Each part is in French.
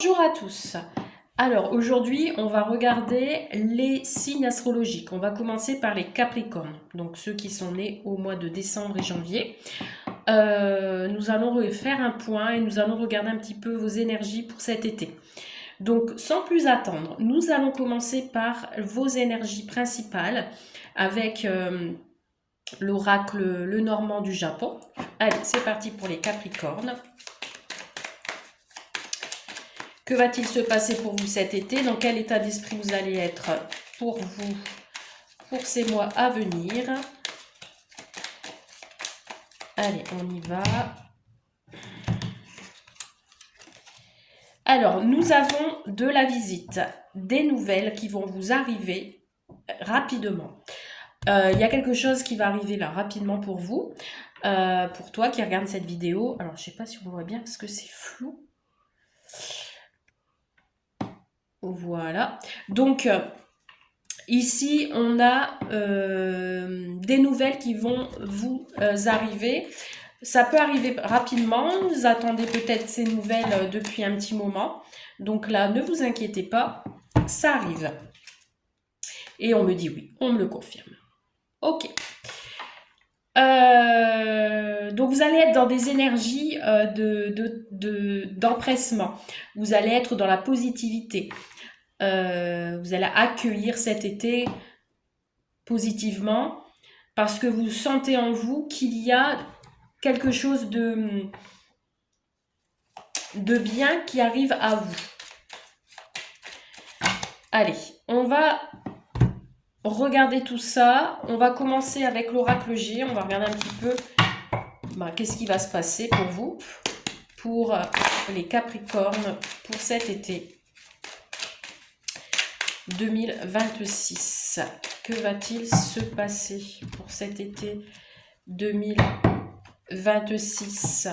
Bonjour à tous. Alors aujourd'hui, on va regarder les signes astrologiques. On va commencer par les Capricornes, donc ceux qui sont nés au mois de décembre et janvier. Nous allons faire un point et nous allons regarder un petit peu vos énergies pour cet été. Donc sans plus attendre, nous allons commencer par vos énergies principales avec l'oracle Lenormand du Japon. Allez, c'est parti pour les Capricornes. Que va-t-il se passer pour vous cet été? Dans quel état d'esprit vous allez être pour vous, pour ces mois à venir? Allez, on y va. Alors, nous avons de la visite, des nouvelles qui vont vous arriver rapidement. Il y a quelque chose qui va arriver là rapidement pour vous, pour toi qui regarde cette vidéo. Alors, je ne sais pas si on voit bien parce que c'est flou. Voilà. Donc, ici, on a des nouvelles qui vont vous arriver. Ça peut arriver rapidement. Vous attendez peut-être ces nouvelles depuis un petit moment. Donc là, ne vous inquiétez pas, ça arrive. Et on me dit oui, on me le confirme. Ok. Donc vous allez être dans des énergies d'empressement. Vous allez être dans la positivité. Vous allez accueillir cet été positivement parce que vous sentez en vous qu'il y a quelque chose de bien qui arrive à vous. Allez, on va regarder tout ça. On va commencer avec l'oracle G. On va regarder un petit peu qu'est-ce qui va se passer pour vous, pour les Capricornes, pour cet été 2026. Que va-t-il se passer pour cet été 2026?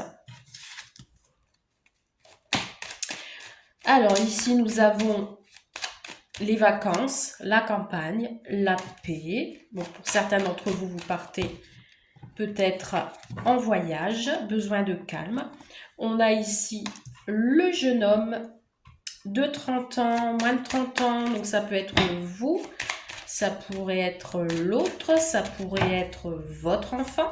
Alors ici, nous avons les vacances, la campagne, la paix. Bon, pour certains d'entre vous, vous partez peut-être en voyage, besoin de calme. On a ici le jeune homme de 30 ans, moins de 30 ans, donc ça peut être vous, ça pourrait être l'autre, ça pourrait être votre enfant.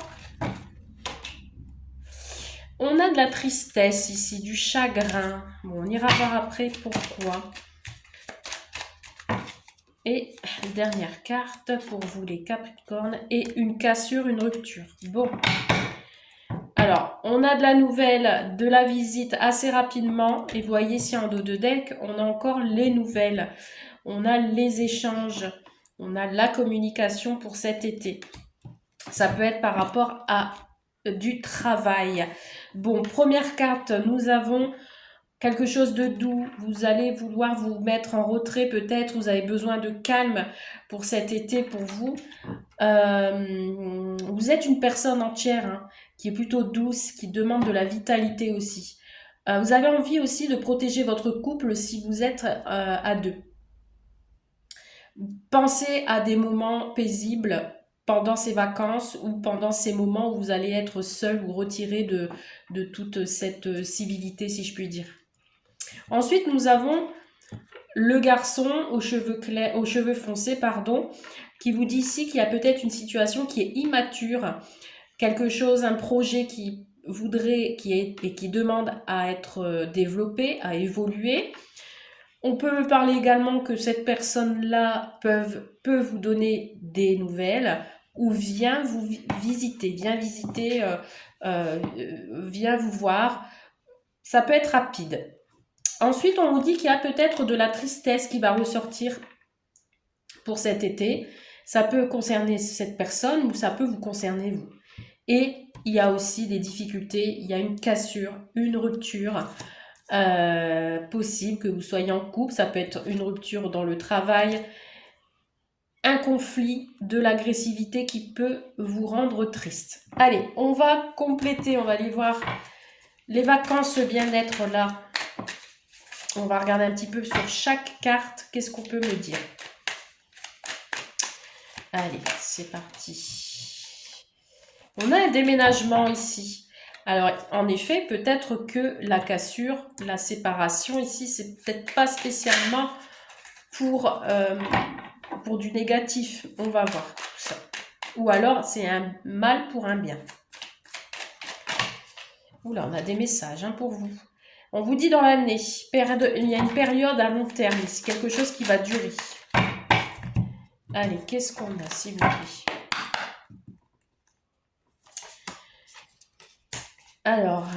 On a de la tristesse ici, du chagrin. Bon, on ira voir après pourquoi. Et dernière carte pour vous les Capricornes, et une cassure, une rupture. Bon. Alors, on a de la nouvelle, de la visite assez rapidement. Et vous voyez ici en dos de deck, on a encore les nouvelles. On a les échanges. On a la communication pour cet été. Ça peut être par rapport à du travail. Bon, première carte, nous avons quelque chose de doux. Vous allez vouloir vous mettre en retrait peut-être. Vous avez besoin de calme pour cet été pour vous. Vous êtes une personne entière hein, qui est plutôt douce, qui demande de la vitalité aussi. Vous avez envie aussi de protéger votre couple si vous êtes à deux. Pensez à des moments paisibles pendant ces vacances ou pendant ces moments où vous allez être seul ou retiré de toute cette civilité, si je puis dire. Ensuite, nous avons le garçon aux cheveux clairs, aux cheveux foncés, pardon, qui vous dit ici qu'il y a peut-être une situation qui est immature, quelque chose, un projet qui voudrait, qui demande à être développé, à évoluer. On peut me parler également que cette personne-là peut vous donner des nouvelles ou vient vous visiter, vient vous voir. Ça peut être rapide. Ensuite, on vous dit qu'il y a peut-être de la tristesse qui va ressortir pour cet été. Ça peut concerner cette personne ou ça peut vous concerner vous. Et il y a aussi des difficultés, il y a une cassure, une rupture possible, que vous soyez en couple, ça peut être une rupture dans le travail, un conflit, de l'agressivité qui peut vous rendre triste. Allez, on va compléter, on va aller voir les vacances, le bien-être là. On va regarder un petit peu sur chaque carte, qu'est-ce qu'on peut me dire. Allez, c'est parti. On a un déménagement ici. Alors, en effet, peut-être que la cassure, la séparation ici, c'est peut-être pas spécialement pour du négatif. On va voir tout ça. Ou alors, c'est un mal pour un bien. Oula, on a des messages pour vous. On vous dit dans l'année, il y a une période à long terme, c'est quelque chose qui va durer. Allez, qu'est-ce qu'on a, s'il vous plaît? Alors,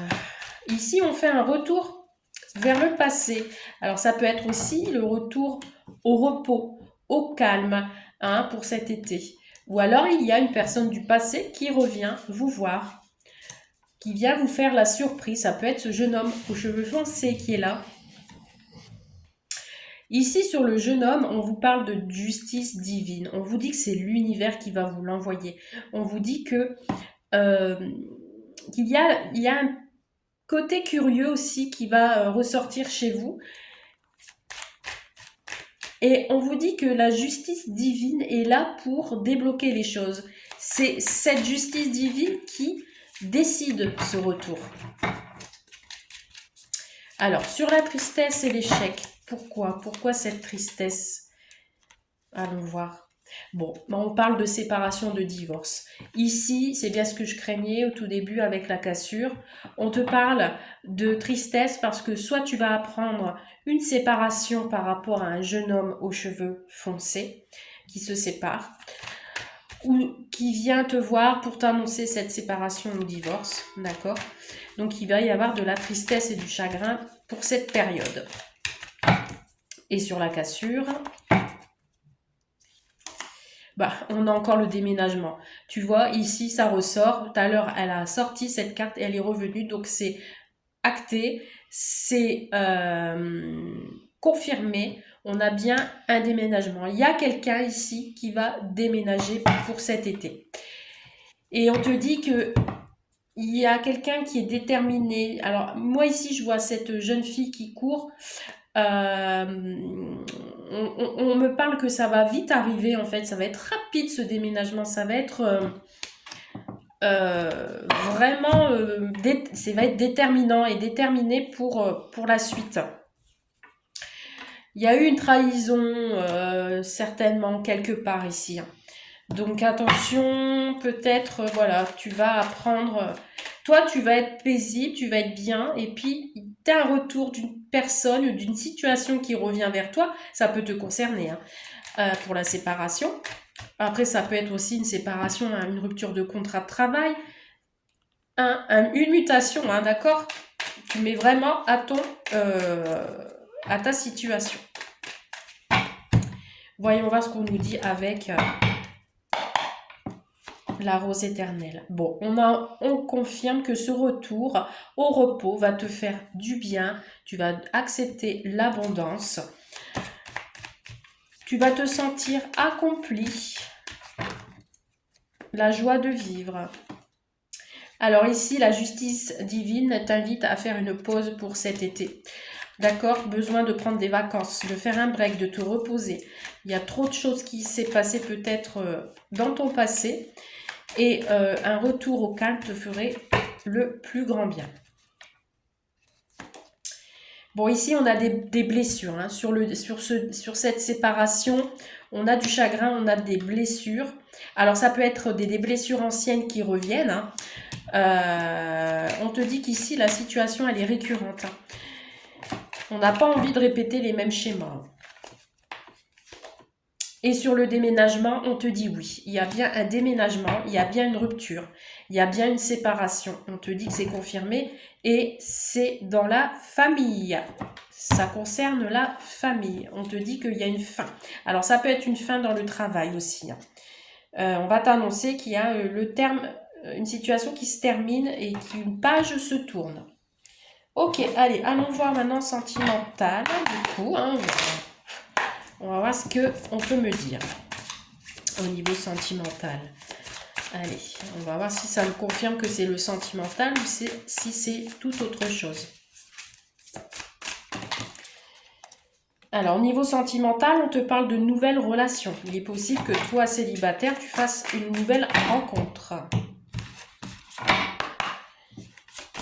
ici, on fait un retour vers le passé. Alors, ça peut être aussi le retour au repos, au calme, pour cet été. Ou alors, il y a une personne du passé qui revient vous voir, qui vient vous faire la surprise. Ça peut être ce jeune homme aux cheveux foncés qui est là. Ici, sur le jeune homme, on vous parle de justice divine. On vous dit que c'est l'univers qui va vous l'envoyer. On vous dit que qu'il y a un côté curieux aussi qui va ressortir chez vous. Et on vous dit que la justice divine est là pour débloquer les choses. C'est cette justice divine qui décide ce retour. Alors, sur la tristesse et l'échec, pourquoi cette tristesse? Allons voir. Bon, on parle de séparation, de divorce. Ici, c'est bien ce que je craignais au tout début avec la cassure. On te parle de tristesse parce que soit tu vas apprendre une séparation par rapport à un jeune homme aux cheveux foncés qui se sépare ou qui vient te voir pour t'annoncer cette séparation ou divorce, d'accord? Donc, il va y avoir de la tristesse et du chagrin pour cette période. Et sur la cassure, on a encore le déménagement. Tu vois, ici, ça ressort. Tout à l'heure, elle a sorti cette carte et elle est revenue. Donc, c'est acté, c'est confirmé. On a bien un déménagement. Il y a quelqu'un ici qui va déménager pour cet été. Et on te dit que il y a quelqu'un qui est déterminé. Alors, moi, ici, je vois cette jeune fille qui court. On me parle que ça va vite arriver, en fait. Ça va être rapide, ce déménagement. Ça va être vraiment... ça va être déterminant et déterminé pour la suite. Il y a eu une trahison, certainement, quelque part ici. Donc, attention, peut-être, voilà, tu vas apprendre... Toi, tu vas être paisible, tu vas être bien, et puis tu as un retour d'une personne ou d'une situation qui revient vers toi. Ça peut te concerner pour la séparation. Après, ça peut être aussi une séparation, une rupture de contrat de travail, une mutation, d'accord? Tu mets vraiment à ta situation. Voyons voir ce qu'on nous dit avec... la rose éternelle. Bon, on confirme que ce retour au repos va te faire du bien. Tu vas accepter l'abondance. Tu vas te sentir accompli. La joie de vivre. Alors ici, la justice divine t'invite à faire une pause pour cet été. D'accord? Besoin de prendre des vacances, de faire un break, de te reposer. Il y a trop de choses qui s'est passé peut-être dans ton passé. Et un retour au calme te ferait le plus grand bien. Bon, ici, on a des blessures. Sur cette séparation, on a du chagrin, on a des blessures. Alors, ça peut être des blessures anciennes qui reviennent. On te dit qu'ici, la situation, elle est récurrente. On n'a pas envie de répéter les mêmes schémas. Et sur le déménagement, on te dit oui. Il y a bien un déménagement, il y a bien une rupture, il y a bien une séparation. On te dit que c'est confirmé et c'est dans la famille. Ça concerne la famille. On te dit qu'il y a une fin. Alors, ça peut être une fin dans le travail aussi. On va t'annoncer qu'il y a une situation qui se termine et qu'une page se tourne. Ok, allez, allons voir maintenant sentimental. Du coup, on va voir ce qu'on peut me dire au niveau sentimental. Allez, on va voir si ça me confirme que c'est le sentimental ou si c'est tout autre chose. Alors, au niveau sentimental, on te parle de nouvelles relations. Il est possible que toi, célibataire, tu fasses une nouvelle rencontre.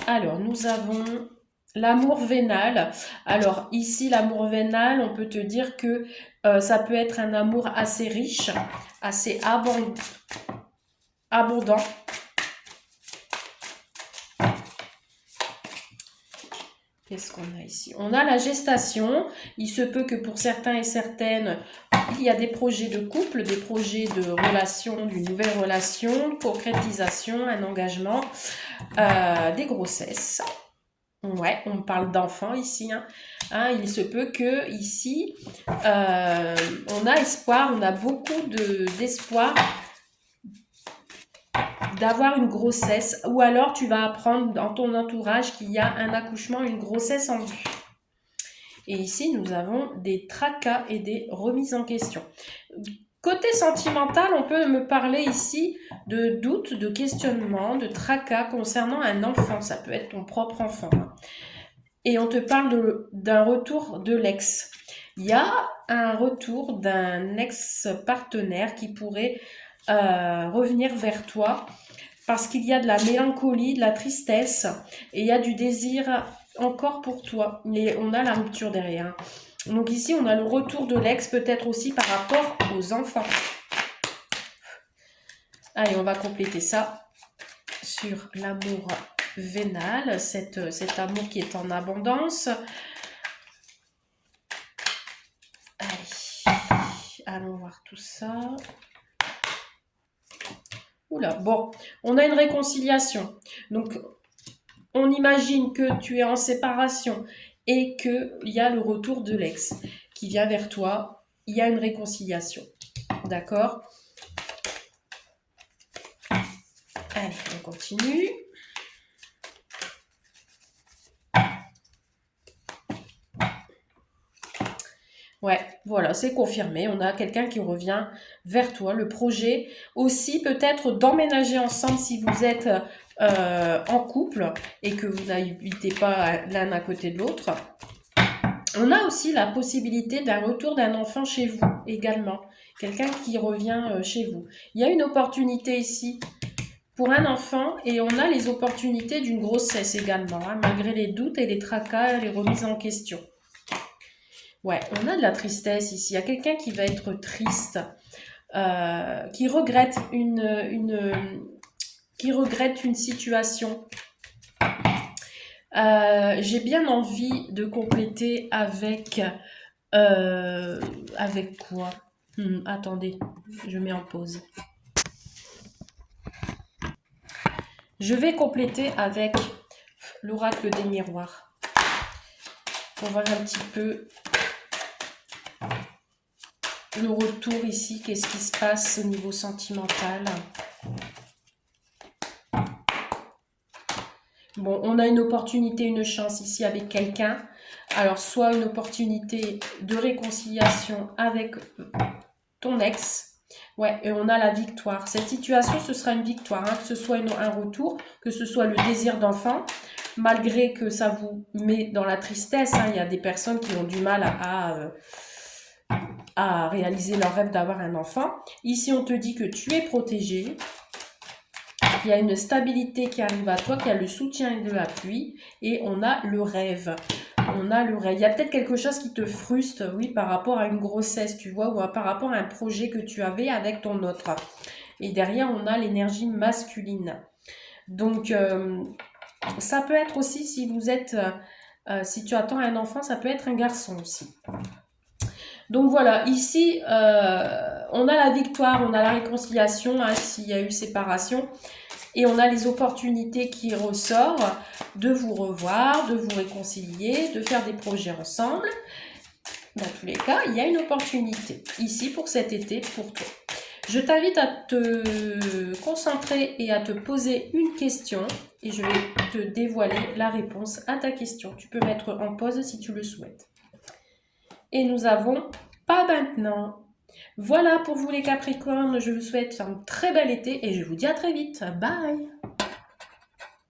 Alors, nous avons l'amour vénal. Alors, ici, l'amour vénal, on peut te dire que ça peut être un amour assez riche, assez abondant. Qu'est-ce qu'on a ici? On a la gestation. Il se peut que pour certains et certaines, il y a des projets de couple, des projets de relation, d'une nouvelle relation, concrétisation, un engagement, des grossesses. Ouais, on parle d'enfants ici. Il se peut que ici, on a espoir, on a beaucoup d'espoir d'avoir une grossesse, ou alors tu vas apprendre dans ton entourage qu'il y a un accouchement, une grossesse en vue. Et ici, nous avons des tracas et des remises en question. Côté sentimental, on peut me parler ici de doutes, de questionnements, de tracas concernant un enfant. Ça peut être ton propre enfant. Et on te parle d'un retour de l'ex. Il y a un retour d'un ex-partenaire qui pourrait revenir vers toi parce qu'il y a de la mélancolie, de la tristesse et il y a du désir encore pour toi. Mais on a la rupture derrière. Donc ici, on a le retour de l'ex, peut-être aussi par rapport aux enfants. Allez, on va compléter ça sur l'amour vénal, cet amour qui est en abondance. Allez, allons voir tout ça. Oula, bon, on a une réconciliation. Donc, on imagine que tu es en séparation et qu'il y a le retour de l'ex qui vient vers toi. Il y a une réconciliation. D'accord? Allez, on continue. Ouais, voilà, c'est confirmé. On a quelqu'un qui revient vers toi. Le projet aussi peut-être d'emménager ensemble si vous êtes en couple et que vous n'habitez pas l'un à côté de l'autre. On a aussi la possibilité d'un retour d'un enfant chez vous également. Quelqu'un qui revient chez vous. Il y a une opportunité ici pour un enfant et on a les opportunités d'une grossesse également, malgré les doutes et les tracas et les remises en question. Ouais, on a de la tristesse ici. Il y a quelqu'un qui va être triste, qui regrette une situation. J'ai bien envie de compléter avec quoi? Attendez, je mets en pause. Je vais compléter avec l'oracle des miroirs. Pour voir un petit peu le retour ici, qu'est-ce qui se passe au niveau sentimental. Bon, on a une opportunité, une chance ici avec quelqu'un. Alors, soit une opportunité de réconciliation avec ton ex. Ouais, et on a la victoire. Cette situation, ce sera une victoire, que ce soit un retour, que ce soit le désir d'enfant, malgré que ça vous met dans la tristesse. Il y a des personnes qui ont du mal à réaliser leur rêve d'avoir un enfant. Ici, on te dit que tu es protégé. Il y a une stabilité qui arrive à toi, qui a le soutien et de l'appui. Et on a le rêve. On a le rêve. Il y a peut-être quelque chose qui te frustre, oui, par rapport à une grossesse, tu vois, ou par rapport à un projet que tu avais avec ton autre. Et derrière, on a l'énergie masculine. Donc, ça peut être aussi, si vous êtes, si tu attends un enfant, ça peut être un garçon aussi. Donc voilà, ici, on a la victoire, on a la réconciliation, s'il y a eu séparation. Et on a les opportunités qui ressortent de vous revoir, de vous réconcilier, de faire des projets ensemble. Dans tous les cas, il y a une opportunité ici pour cet été, pour toi. Je t'invite à te concentrer et à te poser une question et je vais te dévoiler la réponse à ta question. Tu peux mettre en pause si tu le souhaites. Et nous avons pas maintenant. Voilà pour vous les Capricornes, je vous souhaite un très bel été et je vous dis à très vite. Bye!